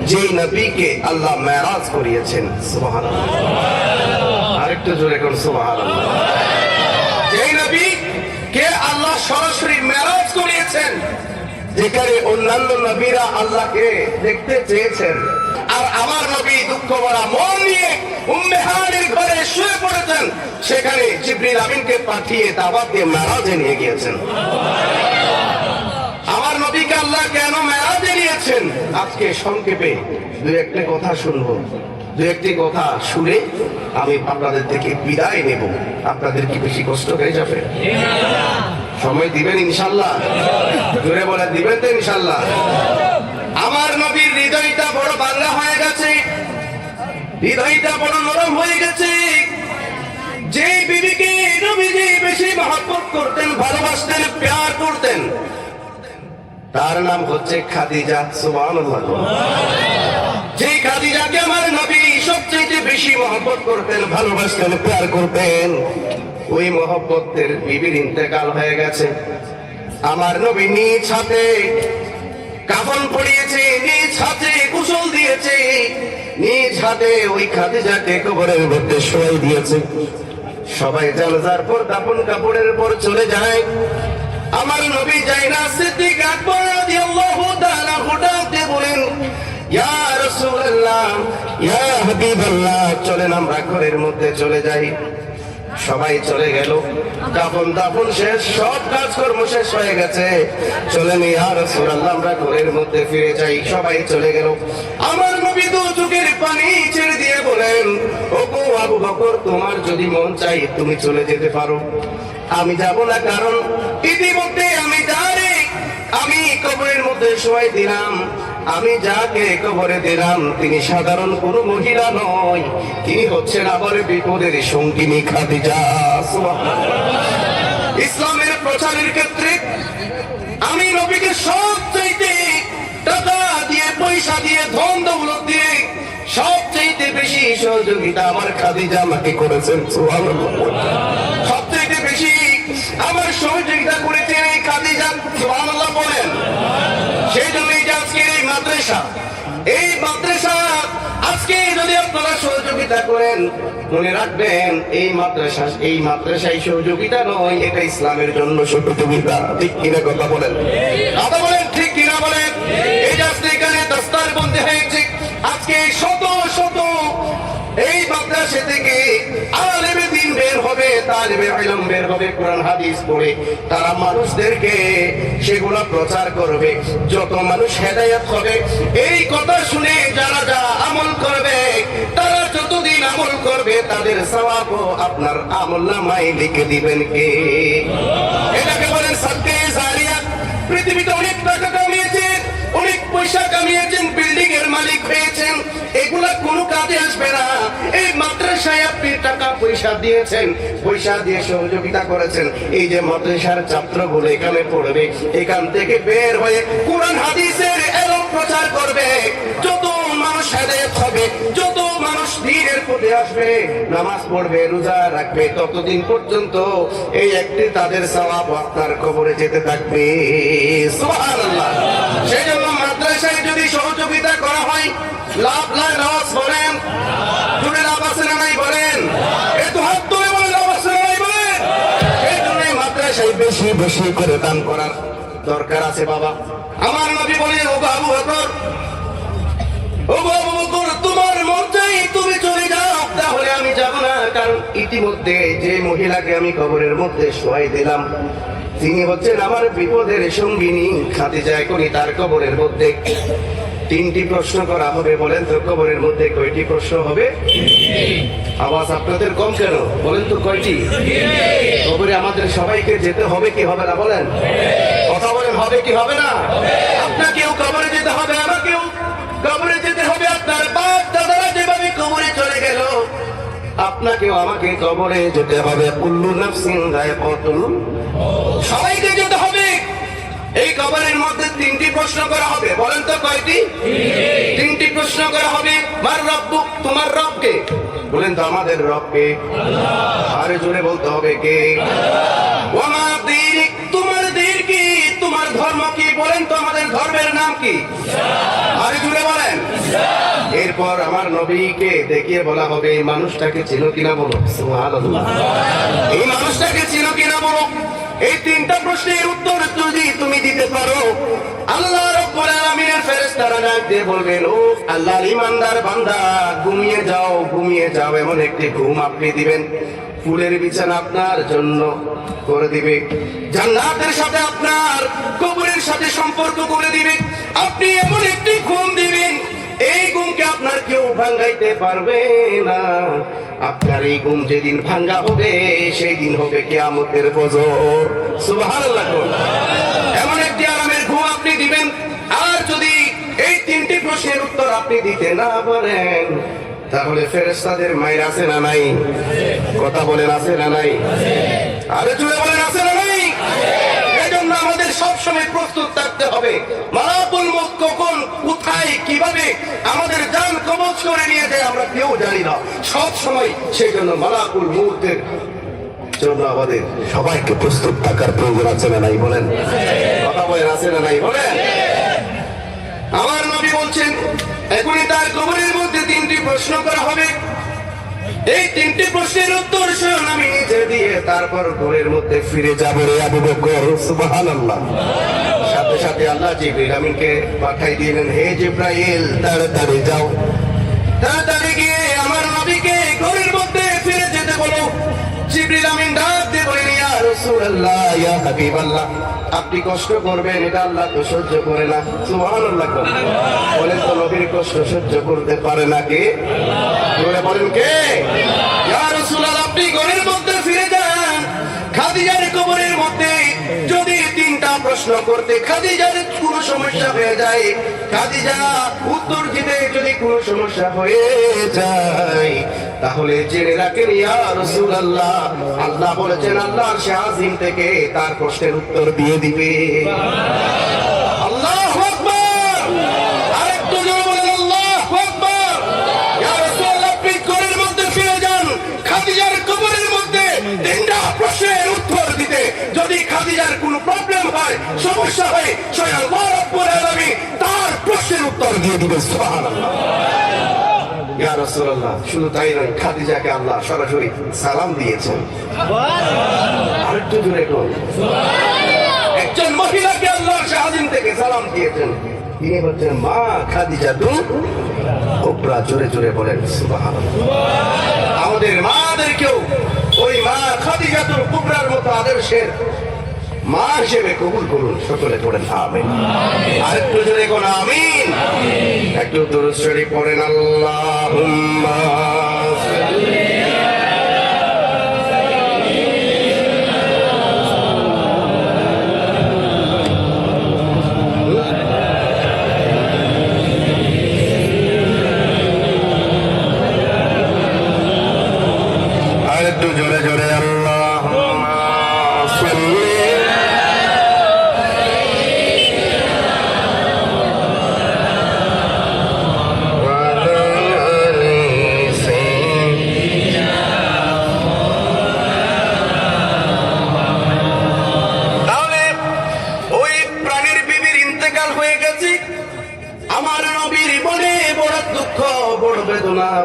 যেই নবীকে আল্লাহ মেরাজ করিয়েছেন, সুবহানাল্লাহ, আরেকটু জোরে কোন সুবহানাল্লাহ। যেই নবীকে আল্লাহ সরাসরি মেরাজ করিয়েছেন, যেখানে অন্যান্য নবীরা আল্লাহকে দেখতে চেয়েছেন, আর আমার নবী দুঃখ ভরা মন নিয়ে উম্মে হানির ঘরে শুয়ে পড়েছেন, সেখানে জিবরিল আমিনকে পাঠিয়ে দাওয়াত দিয়ে মেরাজে নিয়ে গিয়েছেন। আমার নবীকে আল্লাহ কেন মেরাজে নিয়েছেন, আজকে সংক্ষেপে দুই একটি কথা শুনবো। দুই একটি কথা শুনে আমি আপনাদের থেকে বিদায় নেব। আপনাদের কি বেশি কষ্ট হয়ে যাবে? সময় দিবেন ইনশাল্লাহ? জোরে বলে দিবেন তো ইনশাল্লাহ? আমার নবীর হৃদয়টা বড় বাংলা হয়ে গেছে, হৃদয়টা বড় নরম হয়ে গেছে। যে বিবিকে নবীজি বেশি মহব্বত করতেন, ভালোবাসতেন, প্যার করতেন, তার নাম হচ্ছে খাদিজা, সুবহানাল্লাহ। যে খাদিজাকে আমার নবী সবচেয়ে বেশি মহব্বত করতেন, ভালোবাসতেন, প্যার করতেন, ওই মহব্বতের বিবির ইন্তেকাল হয়ে গেছে। আমার নবী নিজ হাতে কাফন পরিয়েছে, নিজ হাতে গোসল দিয়েছে, নিজ হাতে ওই খাদিজাকে কবরের মধ্যে শোয়াই দিয়েছে। সবাই জানাজার পর দাফন কাপড়ের পর চলে যায়। আমার নবী যায় না, সিদ্দিক আকবর রাদিয়াল্লাহু তাআলা হুটাতে বলেন, ইয়া রাসূলুল্লাহ, ইয়া হাবিবাল্লাহ, চলেন আমরা ঘরের মধ্যে চলে যাই। সবাই চলে গেল, কাফন দাফন শেষ, সব কাজকর্ম শেষ হয়ে গেছে। চলেন ইয়া রাসূলুল্লাহ, আমরা ঘরের মধ্যে ফিরে যাই। সবাই চলে গেল। আমার নবী দু চোখের পানি ছেড়ে দিয়ে বলেন, ওগো আবু বকর, তোমার যদি মন চাই তুমি চলে যেতে পারো, আমি যাব না, কারণ ইতিমধ্যে আমি জানি আমি কবরের মধ্যে শোয়াই দিলাম। আমি যাকে কবরে দিলাম তিনি সাধারণ কোন মহিলা নয়, তিনি হচ্ছেন আমার বিপদের সঙ্গিনী খাদিজা। ইসলামের প্রচারের ক্ষেত্রে আমি নবীকে সবচাইতে টাকা দিয়ে, পয়সা দিয়ে, ধন দৌলত দিয়ে সবচাইতে বেশি সহযোগিতা আমার খাদিজা আমাকে করেছেন। সবচাইতে বেশি আমার সহযোগিতা করেছেন এই খাদিজা, সুবহানাল্লাহ বলেন। সেই জন্যই আজকের এই মাদ্রাসা আজকে যদি আপনারা সহযোগিতা করেন, মনে রাখবেন এই মাদ্রাসায় সহযোগিতা নয়, এটা ইসলামের জন্য সহযোগিতা। ঠিক কিনা কথা বলেন? কথা বলেন, ঠিক কিনা বলেন? এই যে আজকে এখানে দস্তার বন্দী হয়েছে, আজকে শত শত এই মাদ্রাসা থেকে আলেমে দ্বীন বের হবে, তালেবে ইলম বের হবে, কোরআন হাদিস পড়ে তারা মানুষদেরকে সেগুলো প্রচার করবে। যত মানুষ হেদায়েত হবে, এই কথা শুনে যারা যা আমল করবে, তারা যতদিন আমল করবে তাদের সওয়াবও আপনার আমলনামায় লিখে দিবেন কে? এটাকে বলেন সাদকা জারিয়া। পৃথিবীতে অনেক টাকা কামিয়েছেন, অনেক পয়সা কামিয়েছেন, বিল্ডিং এর মালিক হয়েছেন, এগুলা কোনো কাজে আসবে না। এই মাদ্রাসায় আপনি টাকা পয়সা দিয়েছেন, পয়সা দিয়ে সহযোগিতা করেছেন, এই যে মাদ্রাসার ছাত্রগুলো এখানে পড়বে, এখান থেকে বের হয়ে কোরআন হাদিসের এলম প্রচার করবে, যত মানুষ হেদায়েত হবে, যত মানুষ দ্বীনের পথে আসবে, নামাজ পড়বে, রোজা রাখবে, ততদিন পর্যন্ত এই একটি তাদের সওয়াব আপনার কবরে যেতে থাকবে। সুবহানাল্লাহ। সেই জন্য মাদ্রাসায় যদি সহযোগিতা করা হয়, লাভ লস বলেন, জুড়ে লাভ আছে না নাই বলেন? একটু হাত তুলে বলে লাভ আছে না নাই বলেন? সেই জন্য মাদ্রাসায় বেশি বেশি করে দান করার দরকার আছে বাবা। আমার নবী বলেন, ও আবু বকর, ও আবু বকর, তোমার মন চাই তুমি চলে যাও, তাহলে আমি যাব না, কারণ ইতিমধ্যে যে মহিলাকে আমি কবরের মধ্যে শোয়াই দিলাম তিনি হচ্ছেন আমার বিপদের সঙ্গিনী খাদিজা। এখনই তার কবরের মধ্যে 3টি প্রশ্ন করা হবে। বলেন তো কবরের মধ্যে কয়টি প্রশ্ন হবে? আওয়াজ আপনাদের কম কেন? বলেন তো কয়টি? কবরে আমাদের সবাইকে যেতে হবে কি হবে না? বলেন, কথা বলেন, হবে কি হবে না? আপনাকেও কবরে যেতে হবে, আমাকেও কবরে যেতে হবে। আপনার বাপ দাদারা যেভাবে কবরে চলে গেল, আপনাকেও আমাকে কবরে যেতে হবে। কুল্লু নাফসিন যায়কাতুল মউত, সবাইকে যেতে হবে। এই কবরের মধ্যে 3টি প্রশ্ন করা হবে। বলেন তো কয়টি? 3টি প্রশ্ন করা হবে। মার রব্বুক, তোমার রব কে? বলেন তো আমাদের রব কে? আল্লাহ। আরে জোরে বলতে হবে কে? আল্লাহ। ওয়া মা দীনিক, তোমার দ্বীন কি? তোমার ধর্ম কি? বলেন তো আমাদের ধর্মের নাম কি? ইসলাম। আরে জোরে বলেন। এরপর আমার নবীকে দেখিয়ে বলা হবে এই মানুষটাকে চিনো কিনা বলো, সুবহানাল্লাহ। এই মানুষটাকে চিনো কিনা বলো। এই তিনটা প্রশ্নের উত্তর যদি তুমি দিতে পারো, আল্লাহ রাব্বুল আলামিনের ফেরেশতারা ডাক দিয়ে বলবেন, ও আল্লাহর ঈমানদার বান্দা, ঘুমিয়ে যাও, ঘুমিয়ে যাও। এমন একটি ঘুম আপনি দিবেন, ফুলের বিছানা আপনার জন্য করে দিবে, জান্নাতের সাথে আপনার কবরের সাথে সম্পর্ক করে দিবে। আপনি এমন একটি ঘুম দিবেন, এই ঘুমকে আপনার কেউ ভাঙাইতে পারবে না। আপনার এই ঘুম যেদিন ভাঙ্গা হবে, সেই দিন হবে কিয়ামতের ফজর। সুবহানাল্লাহ। এমন একটি আরামের ঘুম আপনি দিবেন। আর যদি এই তিনটি প্রশ্নের উত্তর আপনি দিতে না পারেন, তাহলে ফেরেশতাদের মাইর আছে না নাই? কথা বলেন, আছে না নাই? আরে জুড়ে বলেন, আছে না নাই? এজন্য আমাদের সবসময় প্রস্তুত থাকতে হবে। মালাকুল মউত কখন, কোথায়, কিভাবে আমাদের জান কবজ করে নিয়ে যায় আমরা কেউ জানি না। সব সময় সেই জন্য মালাকুল মউতের জন্য আমাদের সবাইকে প্রস্তুত থাকার প্রয়োজন আছে না নাই? বলেন, কথা বলেন, আছে না নাই? বলেন। আমার নবী বলছেন, এখনই তার কবরের মধ্যে তিনটি প্রশ্ন করা হবে। এই তিনটি প্রশ্নের উত্তর শুনুন আমি নিজে দিয়ে তারপর ঘরের মধ্যে ফিরে যাব রে আবু বকর। সুবহানাল্লাহ। সাথে সাথে আল্লাহ জিবরিল আমিনকে পাঠাই দিলেন, হে জিবরাইল, তাড়াতাড়ি যাও, তাড়াতাড়ি গিয়ে আমার নবীকে ঘরের মধ্যে ফিরে যেতে বলো। জিবরিল আমিন ডাক দিয়ে বলেন, ইয়া রাসূলুল্লাহ, ইয়া হাবিবাল্লাহ, আপনি কষ্ট করবেন এটা আল্লাহ তো সহ্য করে না। সুবহানাল্লাহ। বলেন তো, নবীর কষ্ট সহ্য করতে পারে না কে? বলেন কে? ইয়া রাসূলুল্লাহ, আপনি ঘরের মধ্যে ফিরে যান। খাদিজার কবরের মধ্যে যদি তিনটা প্রশ্ন করতে খাদিজার কোনো সমস্যা হয়ে যায়, খাদিজা উত্তর দিতে যদি কোনো সমস্যা হয়ে যায়, তাহলে জেনে রাখেন ইয়া রাসূলুল্লাহ, আল্লাহ বলেছেন আল্লাহর শাহজিম থেকে তার প্রশ্নের উত্তর দিয়ে দিবে। আল্লাহু আকবার। আরেকটু জোরে বলেন, আল্লাহু আকবার। ইয়া রাসূলুল্লাহ, আপনি ঘরের মধ্যে ফিরে যান। খাদিজার কবরের মধ্যে তিনটা প্রশ্নের উত্তর দিতে যদি খাদিজার কোনো প্রবলেম হয়, সমস্যা হয়, স্বয়ং আল্লাহ রাব্বুল আলামিন তার প্রশ্নের উত্তর দিয়ে দিবে। সুবহানাল্লাহ। ইয়া রাসূলুল্লাহ, শুধু তাই নয়, খাদিজাকে আল্লাহ সরাসরি সালাম দিয়েছেন। আরেকটু জোরে বলুন, সুবহানাল্লাহ। একজন মহিলাকে আল্লাহ শাহজিম থেকে সালাম দিয়েছেন, তিনি হচ্ছেন মা খাদিজাতুল কুবরা। জোরে জোরে বলেন, সুবহানাল্লাহ। আমাদের মাদেরকেও ওই মা খাদিজাতুল কুবরার মতো আদর্শের মা হিসেবে কবুল করুন। সকলে পড়েন আমিন। আরেকটু জোরে কোন আমিন। একটু দুরূদ শরীফ পড়েন, আল্লাহুম্মা সাল্লি আরেকটু জোরে জোরে, আল্লাহুম্মা সাল্লি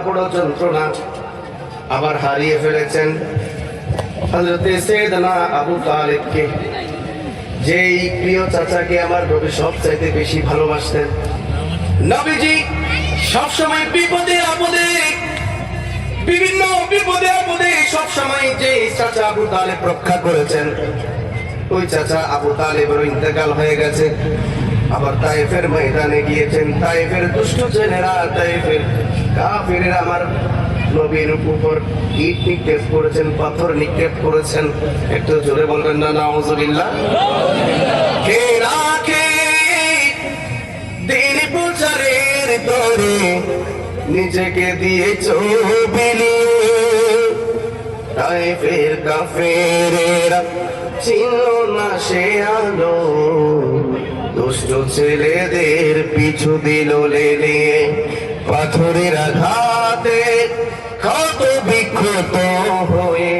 বড় যন্ত্রণা। আবার হারিয়ে ফেলেছেন হযরতে সাইয়েদনা আবু তালিবকে, যেই প্রিয় চাচাকে আমার নবী সবচাইতে বেশি ভালোবাসতেন। নবীজি সবসময় বিপদে আপদে, বিভিন্ন বিপদে আপদে সবসময় যে চাচা আবু তালিব রক্ষা করেছেন, ওই চাচা আবু তালিবের ইন্তেকাল হয়ে গেছে। আবার তায়েফের ময়দানে গিয়েছেন। তায়েফের দুষ্ট ছেলেরা, তায়েফের কাফিররা আমার নবীর উপর ইট নিক্ষেপ করেছেন, পাথর নিক্ষেপ করেছেন। একটু জোরে বলবেন না নাউজুবিল্লাহ। কে রাখে দিন প্রচারের তরে নিজেকে দিয়েছো বিলিয়ে, তায়েফের কাফেরেরা চিনল না সে আলো, দুষ্ট ছেলেদের পিছু দিল লেলিয়ে, পাথরের আঘাতে ক্ষত বিক্ষত হয়ে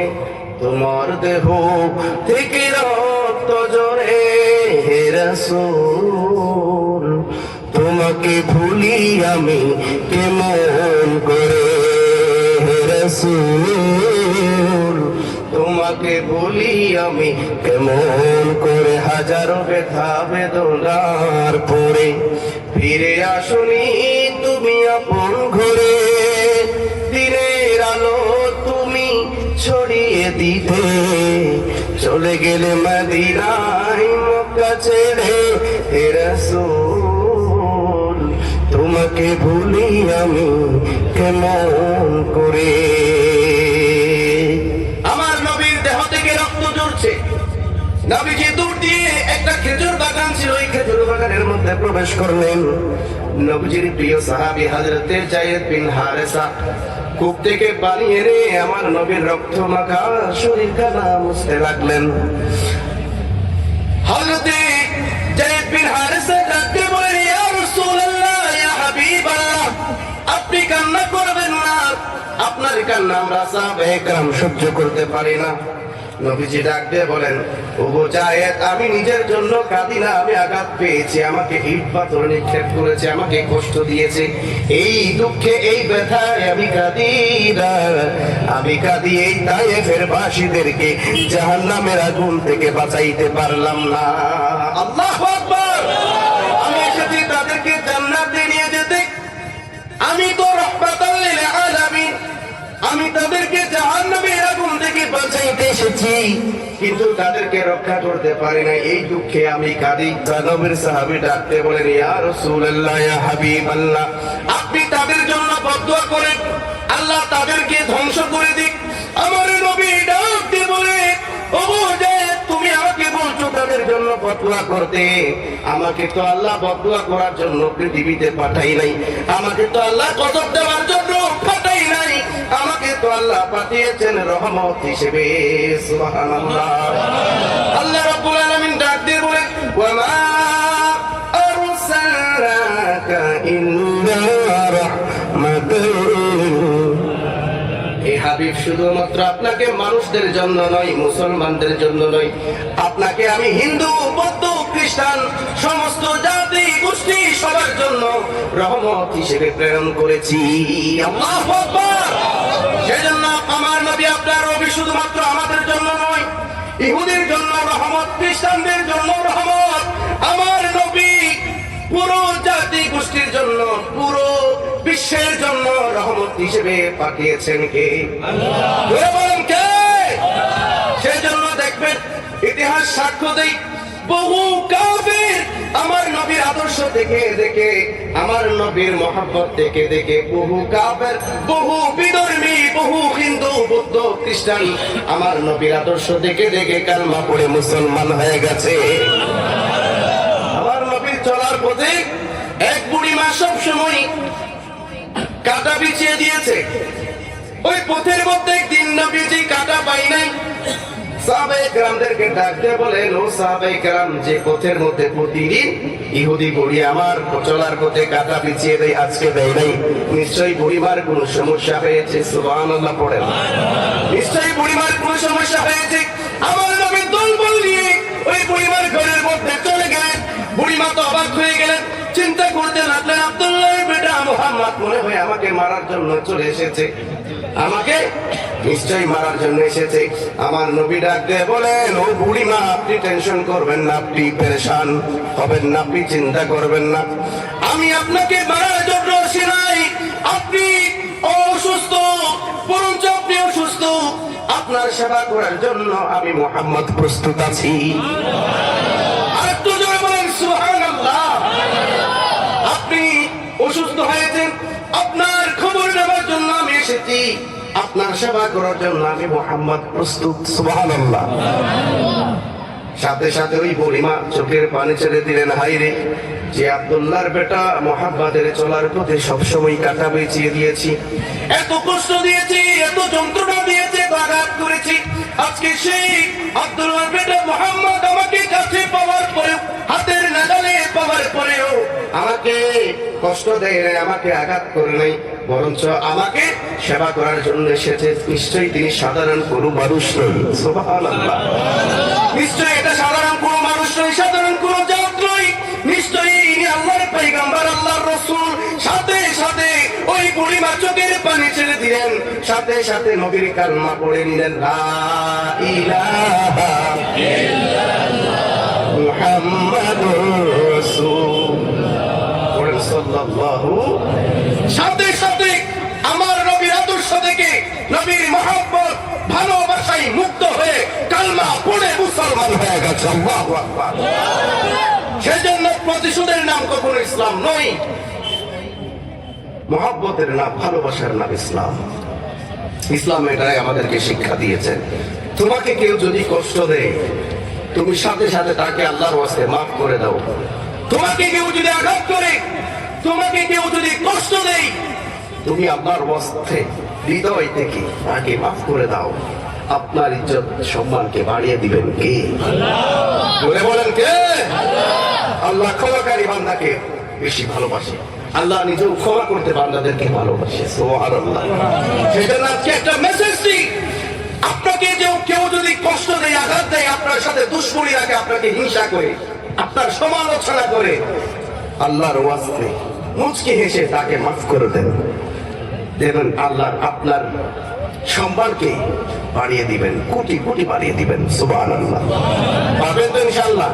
তোমার দেহ থেকে রক্ত ঝরে। হে রাসূল, তোমাকে তোমাকে ভুলি আমি কেমন করে রাসূল, তোমাকে ভুলি আমি কেমন করে, হাজারো ব্যথা বেদনার পরে ফিরে আসনি তুমি আপন ঘরে, দিনের আলো তুমি ছড়িয়ে দিতে চলে গেলে মদিনায় মক্কা ছেড়ে হে রাসূল, তোমাকে ভুলি আমি কেমন করে। আমার নবীর দেহ থেকে রক্ত ঝরছে। নবীজি দূর দিয়ে একটা খেজুর বাগান ছিল, এই খেজুর বাগানের মধ্যে প্রবেশ করলেন। নবীজির প্রিয় সাহাবী হযরতে যায়েদ বিন হারেসা কূপ থেকে পানি এনে আমার নবীর রক্ত মাখা শরীরখানা মুছতে লাগলেন। হযরতে যায়েদ বিন হারেসা ডাকতে বলেন, ইয়া রাসূলুল্লাহ, ইয়া হাবিবাল্লাহ, আপনি কান্না করবেন না, আপনার কান্না আমরা সাহাবায়ে কেরাম সহ্য করতে পারি না। নবীজি ডাক দিয়ে বলেন, ওগো যায়েদ, আমি নিজের জন্য কাঁদি না, আমি আঘাত পেয়েছি, আমাকে ইট পাথর নিক্ষেপ করেছে, আমাকে কষ্ট দিয়েছে, এই দুঃখে এই ব্যথায় আমি কাঁদি না, আমি কাঁদি এই তায়েফের বাসীদেরকে জাহান্নামের আগুন থেকে বাঁচাইতে পারলাম না। আল্লাহু আকবার। আমি এসেছি তাদেরকে জান্নাতে নিয়ে যেতে, আমি তো রাহমাতাল লিল আলামিন, আমি তাদেরকে জাহান্নামের আগুন থেকে বাঁচাইতে এসেছি, কিন্তু তাদেরকে রক্ষা করতে পারি না, এই দুঃখে আমি কাঁদি। নবীর সাহাবী ডাকতে বলেন, ইয়া রাসূলুল্লাহ, ইয়া হাবিবাল্লাহ, আপনি তাদের জন্য বদদুয়া করেন, আল্লাহ তাদেরকে ধ্বংস করে দিক। আমার নবী ডাকতে বলে, ওগো যায়েদ, তুমি আমাকে বলছো তাদের জন্য বদদুয়া করতে, আমাকে তো আল্লাহ বদদুয়া করার জন্য পৃথিবীতে পাঠাই নাই, আমাকে তো আল্লাহ কসম দেওয়ার জন্য পাঠাই নাই, আমাকে তো আল্লাহ পাঠিয়েছেন রহমত হিসেবে। সুবহানাল্লাহ। আল্লাহ রাব্বুল আলামিন ডাক দিয়ে বলেন, ওয়া মা আরসালনাকা ইল্লা রাহমাতান, এই হাবিব শুধুমাত্র আপনাকে মানুষদের জন্য নয়, মুসলমানদের জন্য নয়, আপনাকে আমি হিন্দু, বৌদ্ধ, খ্রিস্টান সমস্ত জাতি গোষ্ঠী সবার জন্য রহমত হিসেবে প্রেরণ করেছি। আল্লাহু আকবার। সেজন্য আমার নবী, আপনার নবী শুধুমাত্র আমাদের জন্য নয়, ইহুদির জন্য রহমত, খ্রিস্টানদের জন্য রহমত, আমার নবী পুরো জাতি গোষ্ঠীর জন্য, পুরো বিশ্বের জন্য রহমত হিসেবে পাঠিয়েছেন কে? আল্লাহ। বলেন কে? সেই জন্য দেখবেন ইতিহাস সাক্ষ্য দেয়, বহু কাফির আমার নবীর আদর্শ দেখে দেখে, আমার নবীর মহব্বত দেখে দেখে, বহু কাফের, বহু বিধর্মী, বহু হিন্দু, বৌদ্ধ, খ্রিস্টান আমার নবীর আদর্শ দেখে দেখে কালমা পড়ে মুসলমান হয়ে গেছে। আমার নবীর চলার পথে এক বুড়ি মা সব সময় কাঁটা বিছিয়ে দিয়েছে, ওই পথের মধ্যে একদিন নবীজি কাঁটা পাই নাই। সাহাবায়ে কেরামদেরকে ডাকতে বলেন, ও সাহাবায়ে কেরাম, যে পথের মধ্যে প্রতিদিন ইহুদি বুড়ি আমার চলার পথে কাঁটা বিছিয়ে দেয়, আজকে দেয় নাই, নিশ্চয়ই বুড়িমার কোনো সমস্যা হয়েছে। সুবহানাল্লাহ পড়েন। নিশ্চয়ই বুড়িমার কোনো সমস্যা হয়েছে। আমার নবী দলবল নিয়ে ওই বুড়িমার ঘরের মধ্যে চলে গেলেন। বুড়িমা তো অবাক হয়ে গেলেন, চিন্তা করতে লাগলেন, আব্দুল্লাহর বেটা মুহাম্মদ মনে হয় আমাকে মারার জন্য চলে এসেছে, আমাকে নিশ্চয়ই মারার জন্য এসেছে। আমার নবী ডাক দিয়ে বলেন, ও বুড়িমা, আপনি টেনশন করবেন না, আপনি পেরেশান হবেন না, আপনি চিন্তা করবেন না, আমি আপনাকে মারার জন্য আসি নাই, আপনি অসুস্থ, বরঞ্চ আপনি অসুস্থ, আপনার সেবা করার জন্য আমি মুহাম্মদ প্রস্তুত আছি। আর একটু জোরে বলেন সুবহানাল্লাহ। আপনি অসুস্থ হয়েছেন, আপনার খবর নেওয়ার জন্য আমি এসেছি, আপনার সেবা করার জন্য আমি মুহাম্মদ প্রস্তুত। সুবহানাল্লাহ। সাথে সাথে ওই বুড়িমা চোখের পানি ছেড়ে দিলেন, হায়রে, যে আব্দুল্লাহর বেটা মুহাম্মাদের চলার পথে সবসময় কাঁটা বিছিয়ে দিয়েছি, এত কষ্ট দিয়েছি, এত যন্ত্রণা দিয়েছে, আঘাত করেছি, আজকে সেই আব্দুল্লাহর বেটা মুহাম্মদ আমাকে কাছে পাওয়ার পরেও, হাতের নাগালে পাওয়ার পরেও আমাকে কষ্ট দেয় নাই, আমাকে আঘাত করে নাই, বরঞ্চ আমাকে সেবা করার জন্য এসেছে। নিশ্চয়ই তিনি সাধারণ কোনো মানুষ নয়। সুবহানাল্লাহ। নিশ্চয়ই এটা সাধারণ কোনো মানুষ নয়, সাধারণ কোনো জাত নয়, নিশ্চয়ই ইনি আল্লাহর পয়গম্বর আল্লাহর রাসূল সাথে সাথে ওই বুড়িমা চোখের পানি ছেড়ে দিলেন, সাথে সাথে নবীর কালমা পড়ে নিলেন, লা ইলাহা ইল্লাল্লাহ মুহাম্মাদুর রাসূলুল্লাহ সাল্লাল্লাহু। সাথে সাথে আমার নবীর আদর্শ থেকে, নবীর মহব্বত ভালোবাসায় মুক্ত হয়ে কালমা পড়ে মুসলমান হয়ে গেছে। আল্লাহু আকবার। সেজন্য প্রতিশোধের নাম কখনো ইসলাম নয়, মহব্বতের নাম, ভালোবাসার নাম ইসলাম। ইসলাম এটাই আমাদেরকে শিক্ষা দিয়েছে। তোমাকে কেউ যদি কষ্ট দেয়, তুমি সাথে সাথে তাকে আল্লাহর ওয়াস্তে মাফ করে দাও। তোমাকে কেউ যদি আঘাত করে, তোমাকে কেউ যদি কষ্ট দেয়, তুমি আল্লাহর ওয়াস্তে হৃদয় থেকে তাকে মাফ করে দাও। আপনার ইজ্জত সম্মানকে বাড়িয়ে দিবেন কে? আল্লাহ। বলেন কে? আল্লাহ ক্ষমাকারী বান্দাকে বেশি ভালোবাসে। আল্লাহ নিজেও ক্ষমা করতে বান্দাদেরকে ভালোবাসে। সুবহানাল্লাহ। সেজন্য আজকে একটা মেসেজ দিই, আপনাকে কেউ যদি কষ্ট দেয়, আঘাত দেয়, আপনার সাথে দুশ্মনী রাখে, আপনাকে হিংসা করে, আপনার সমালোচনা করে, আল্লাহর ওয়াস্তে মুচকি হেসে তাকে মাফ করে দেন। দেখবেন আল্লাহ আপনার সম্মানকে বাড়িয়ে দিবেন, কোটি কোটি বাড়িয়ে দিবেন। সুবহানাল্লাহ। পাবেন তো ইনশাআল্লাহ।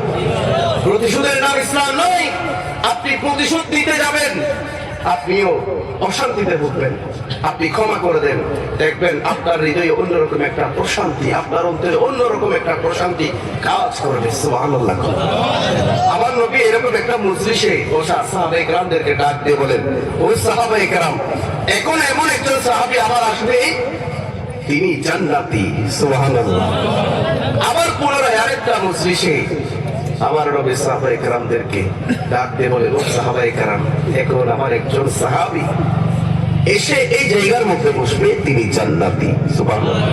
প্রতিশোধের নাম ইসলাম নয়। আপনি প্রতিশোধ দিতে যাবেন, আপনিও অশান্তিতে ভুগবেন। আপনি ক্ষমা করে দেন, দেখবেন আপনার হৃদয়ে অন্যরকম একটা প্রশান্তি, আপনার অন্তরে অন্যরকম একটা প্রশান্তি কাজ করবে। সুবহানাল্লাহ। আমার নবী এরকম একটা মজলিসে বসা সাহাবায়ে কেরামদেরকে ডাক দিয়ে বলেন, ওই সাহাবায়ে কেরাম, এখন এমন একজন সাহাবী আবার আসবে, তিনি জান্নাতি। সুবহানাল্লাহ। আবার পুনরায় আরেকটা মজলিসে আমার নবী সাহাবায়ে কেরামদেরকে ডাক দিয়ে বলেন, ও সাহাবায়ে কেরাম, এখন আমার একজন সাহাবী এসে এই জায়গার মধ্যে বসবে, তিনি জান্নাতি। সুবহানাল্লাহ।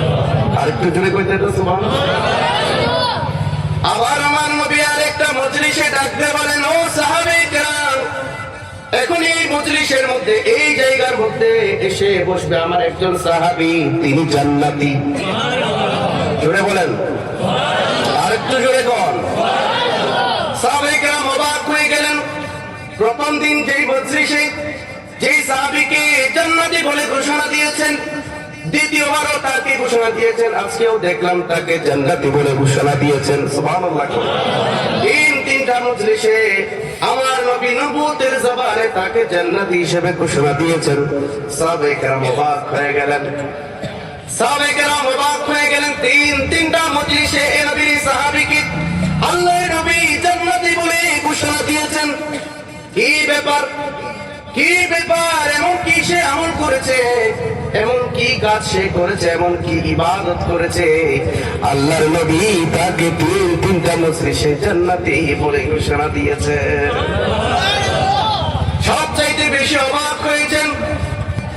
আরেকটু জোরে কইতে তো সুবহানাল্লাহ। আবার আমার নবী আরেকটা মজলিসে ডাক দিয়ে বলেন, ও সাহাবায়ে কেরাম, এখন এই মজলিসের মধ্যে, এই জায়গার মধ্যে এসে বসবে আমার একজন সাহাবী, তিনি জান্নাতি। জোরে বলেন, আরেকটু জোরে কোন। সাহাবায়ে কেরাম অবাক হয়ে গেলেন। প্রথম দিন যেই মজলিসে যেই সাহাবীকে জান্নাতি বলে ঘোষণা দিয়েছেন, দ্বিতীয়বারও তাকে ঘোষণা দিয়েছেন, আজকেও দেখলাম তাকে জান্নাতি বলে ঘোষণা দিয়েছেন। সুবহানাল্লাহ। তিনটা মজলিসে আমার নবী নবুয়তের জবানে তাকে জান্নাতি হিসেবে ঘোষণা দিয়েছেন। সাহাবায়ে কেরাম অবাক হয়ে গেলেন। সাহাবায়ে কেরাম অবাক হয়ে গেলেন। তিনটা মজলিসে এই নবীর সাহাবীকে আল্লাহর নবী জান্নাতি বলে ঘোষণা দিয়েছেন। কি ব্যাপার, কি ব্যাপার? এমন কি সে আমল করেছে, এমন কি কাজ সে করেছে, এমন কি ইবাদত করেছে, আল্লাহর নবী তাকে তিনটা মজলিসে জান্নাতি বলে ঘোষণা দিয়েছে। সবচাইতে বেশি অবাক হয়েছেন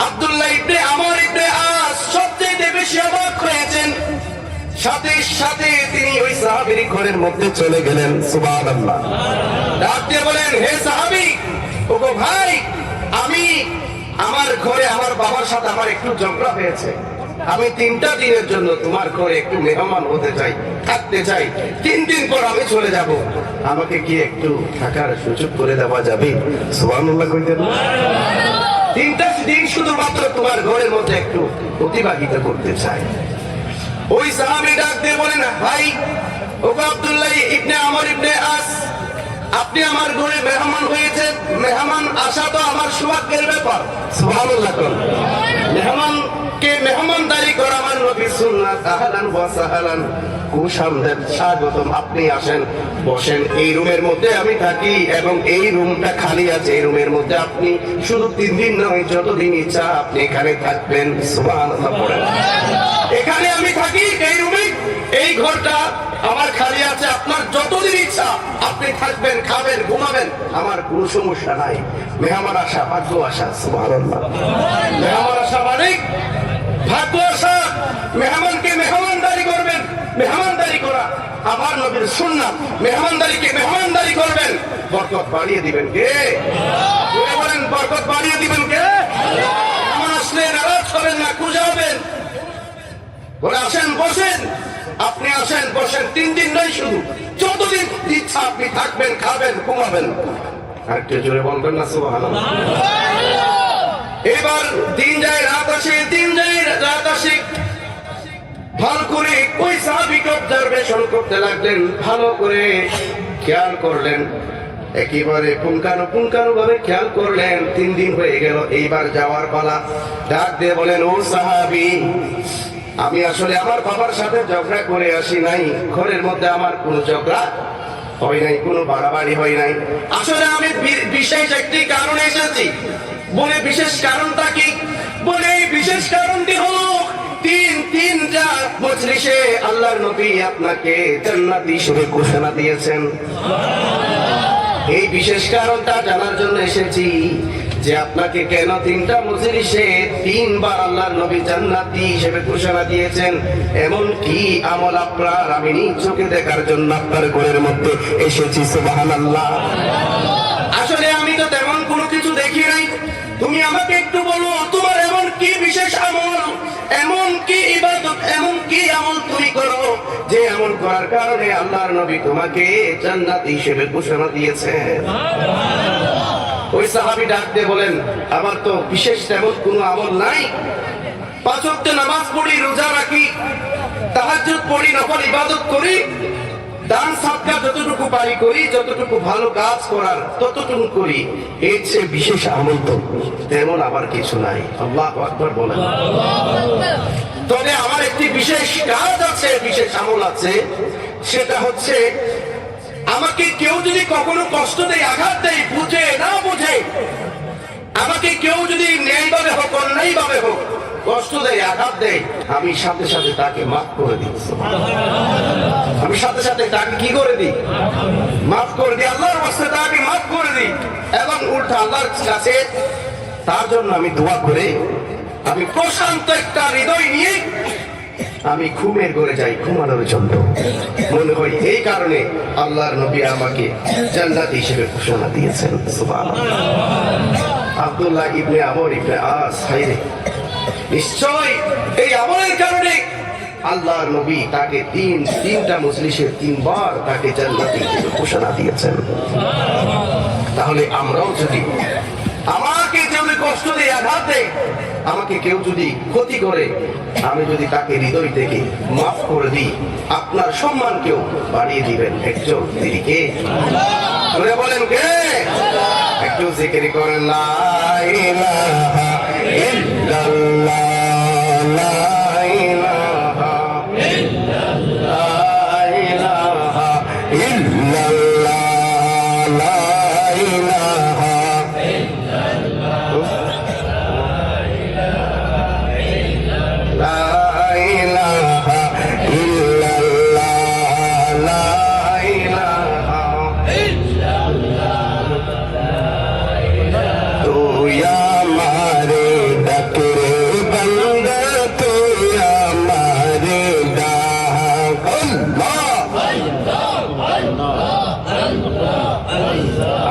আব্দুল্লাহ ইবনে আমর ইবনে আস, সবচাইতে বেশি অবাক হয়েছেন। সাথে সাথে তিনি ওই সাহাবীর ঘরের মধ্যে চলে গেলেন। সুবহানাল্লাহ। ডাক দিয়ে বলেন, হে সাহাবী, ওগো ভাই, আমি আমার ঘরে আমার বাবার সাথে আমার একটু ঝগড়া হয়েছে, আমি 3টা দিনের জন্য তোমার ঘরে একটু মেহমান হতে চাই, থাকতে চাই। 3 দিন পর আমি চলে যাব, আমাকে কি একটু থাকার সুযোগ করে দেওয়া যাবে? সুবহানাল্লাহ কইতেন। 3টা দিন শুধুমাত্র তোমার ঘরের মধ্যে একটু অতিবাহিত করতে চাই। ওই সাহাবী ডাক দিয়ে বলেন, ভাই, ওগো আব্দুল্লাহ ইবনে আমর ইবনে আস, আপনি আমার ঘরে মেহমান হয়েছে, মেহমান আসা তো আমার সৌভাগ্যের ব্যাপার। সুবহানাল্লাহ। মেহমানকে মেহমানদারি করা আমার নবীর সুন্নাত। আহলান ওয়া সাহলান, কুশামদের স্বাগতম, আপনি আসেন, বসেন। এই রুমের মধ্যে আমি থাকি এবং এই রুমটা খালি আছে। এই রুমের মধ্যে আপনি শুধু 3 দিন নয়, যতদিন ইচ্ছা আপনি এখানে থাকবেন। সুবহানাল্লাহ পড়েন। এখানে আমি থাকি, এই রুমে, এই ঘরটা আমার খালি আছে, আপনার যতদিন ইচ্ছা আপনি থাকবেন, খাবেন, ঘুমাবেন, আমার কোনো সমস্যা নাই। মেহমান আসা ভাগ্য আসা। সুবহানাল্লাহ। মেহমান আসা মানে ভাগ্য আসা। মেহমানকে মেহমানদারি করবেন, মেহমানদারি করা আমার নবীর সুন্নাত। মেহমানদারিকে মেহমানদারি করবেন, বরকত বাড়িয়ে দিবেন কে? বলেন, বরকত বাড়িয়ে দিবেন কে? মেহমান আসলে নারাজ হবেন না, খুঁজাবেন, বলে আসেন, বসেন। আপনি আসেন, বসেন। 3 দিন নয়, শুধু যতদিন ইচ্ছা আপনি থাকবেন, খাবেন, ঘুমাবেন। আর একটু জোরে বলবেন না সুবহানাল্লাহ। এবার দিন যায় রাত আসে, দিন যায় রাত আসে, ভালো করে ওই সাহাবীকে অবজারভেশন করতে লাগলেন, ভালো করে খেয়াল করলেন, একেবারে পুঙ্খানু ভাবে খেয়াল করলেন। 3 দিন হয়ে গেল, এইবার যাওয়ার পালা। ডাক দিয়ে বলেন, ও সাহাবী, আমি আসলে আমার বাবার সাথে ঝগড়া করে আসি নাই, ঘরের মধ্যে আমার কোনো ঝগড়া হয় নাই, কোনো বাড়াবাড়ি হয় নাই, আসলে আমি বিশেষ একটি কারণে এসেছি। বলে বিশেষ কারণটা কি? বলে এই বিশেষ কারণটি হলো তিনটা মজলিসে আল্লাহর নবী আপনাকে জান্নাতি হিসেবে ঘোষণা দিয়েছেন। এই বিশেষ কারণটা জানার জন্য এসেছি যে আপনাকে কেন 3টা মজলিসে 3 বার আল্লাহর নবী জান্নাতি হিসেবে ঘোষণা দিয়েছেন, এমন কি আমল আপনার আমি নিজ চোখে দেখার জন্য আপনার ঘরের মধ্যে এসেছি। সুবহানাল্লাহ। আসলে আমি তো তেমন কোনো কিছু দেখি নাই, তুমি আমাকে একটু বলো তোমার এমন কি বিশেষ আমল, এমন কি ইবাদত, এমন কি আমল তুমি করো যে আমল করার কারণে আল্লাহর নবী তোমাকে জান্নাতি হিসেবে ঘোষণা দিয়েছেন। ওই সাহাবী ডাক দিয়ে বলেন, আমার তো বিশেষ তেমন কোনো আমল নাই, 5 ওয়াক্ত নামাজ পড়ি, রোজা রাখি, তাহাজ্জুদ পড়ি, নফল ইবাদত করি, দান সাদকা যতটুকু পারি করি, যতটুকু ভালো কাজ করার ততটুকু করি, এর চেয়ে বিশেষ আমল তো তেমন আবার কিছু নাই। আল্লাহু আকবার বলেন। তবে আমার একটি বিশেষ কাজ আছে, বিশেষ আমল আছে, সেটা হচ্ছে আমাকে কেউ যদি কখনো কষ্ট দেয়, আঘাত দেয়, বুঝে না বুঝে, আমাকে কেউ যদি ন্যায়ভাবে হোক অন্যায়ভাবে হোক কষ্ট দেয়, আঘাত দেয়, আমি সাথে সাথে তাকে মাফ করে দিই। আমি সাথে সাথে তাকে কি করে দিই? মাফ করে দিই। আল্লাহর ওয়াস্তে তাকে মাফ করে দিই এবং উল্টা আল্লাহর কাছে তার জন্য আমি দোয়া করে আমি প্রশান্ত একটা হৃদয় নিয়ে আমি ঘুমের ঘরে যাই, ঘুমানোর জন্য। মনে হয় এই কারণে আল্লাহর নবী আমাকে জান্নাতি হিসেবে ঘোষণা দিয়েছেন। সুবহানাল্লাহ। আব্দুল্লাহ ইবনে আমর ইবনে আস, হায়রে, নিশ্চয় এই আমলের কারণে আল্লাহর নবী তাকে 3টা মজলিসে 3 বার তাকে জান্নাতি হিসেবে ঘোষণা দিয়েছেন। তাহলে আমরাও যদি, আমাকে যদি কষ্ট দেয়, আঘাত দেয়, আমাকে কেউ যদি ক্ষতি করে, আমি যদি তাকে হৃদয় থেকে মাফ করে দিই, আপনার সম্মান কেউ বাড়িয়ে দিবেন একজন, তিনি কে? বলেন কে? একটু জিকির করেন, লা ইলাহা ইল্লাল্লাহ, লা ইলাহা ইল্লাল্লাহ, লা ইলাহা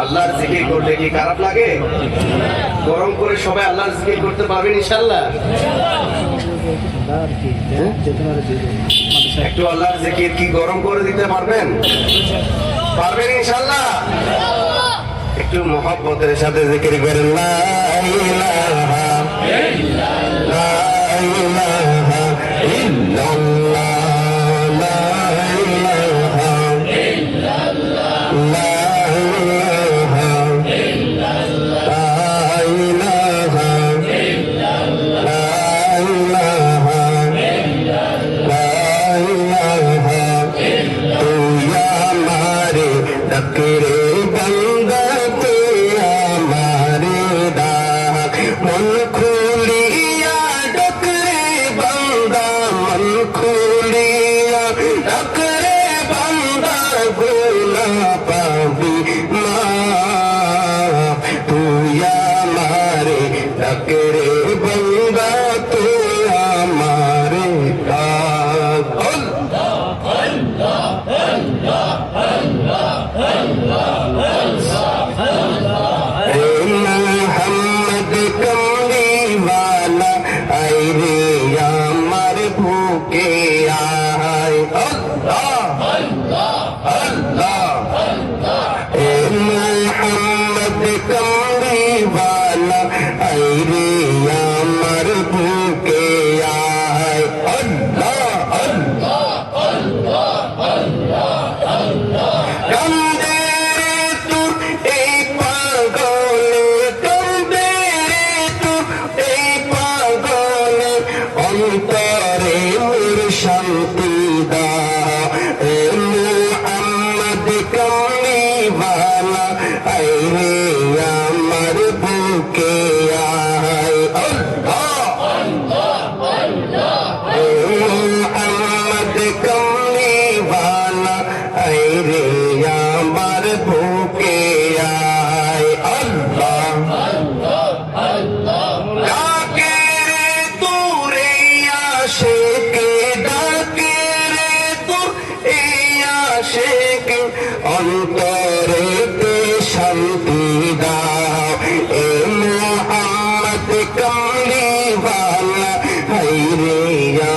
আল্লাহর জিকির করলে কি খারাপ লাগে? গরম করে সবাই আল্লাহর জিকির করতে পারবেন ইনশাআল্লাহ? একটু আল্লাহর জিকির কি গরম করে দিতে পারবেন? পারবেন ইনশাআল্লাহ? একটু মহব্বতের সাথে জিকির করেন, লা ইলাহা ইল্লাল্লাহ, লা ইলাহা ইল্লাল্লাহ, লা ইলাহা ইল্লাল্লাহ, লা অন্তরে মোর শান্তি দাও ও মুহাম্মদ কামলিওয়ালা আইরে আমার বুকে আয় মুহাম্মদ কামলিওয়ালা আইরে আমার বুকে আয় আল্লাহ ডাকে রে তোরে আশিকে ডাকে রে তোর এই আশিকে অন্তরেতে শান্তি দাও এ মুহাম্মদ কামলিওয়ালা হায়রে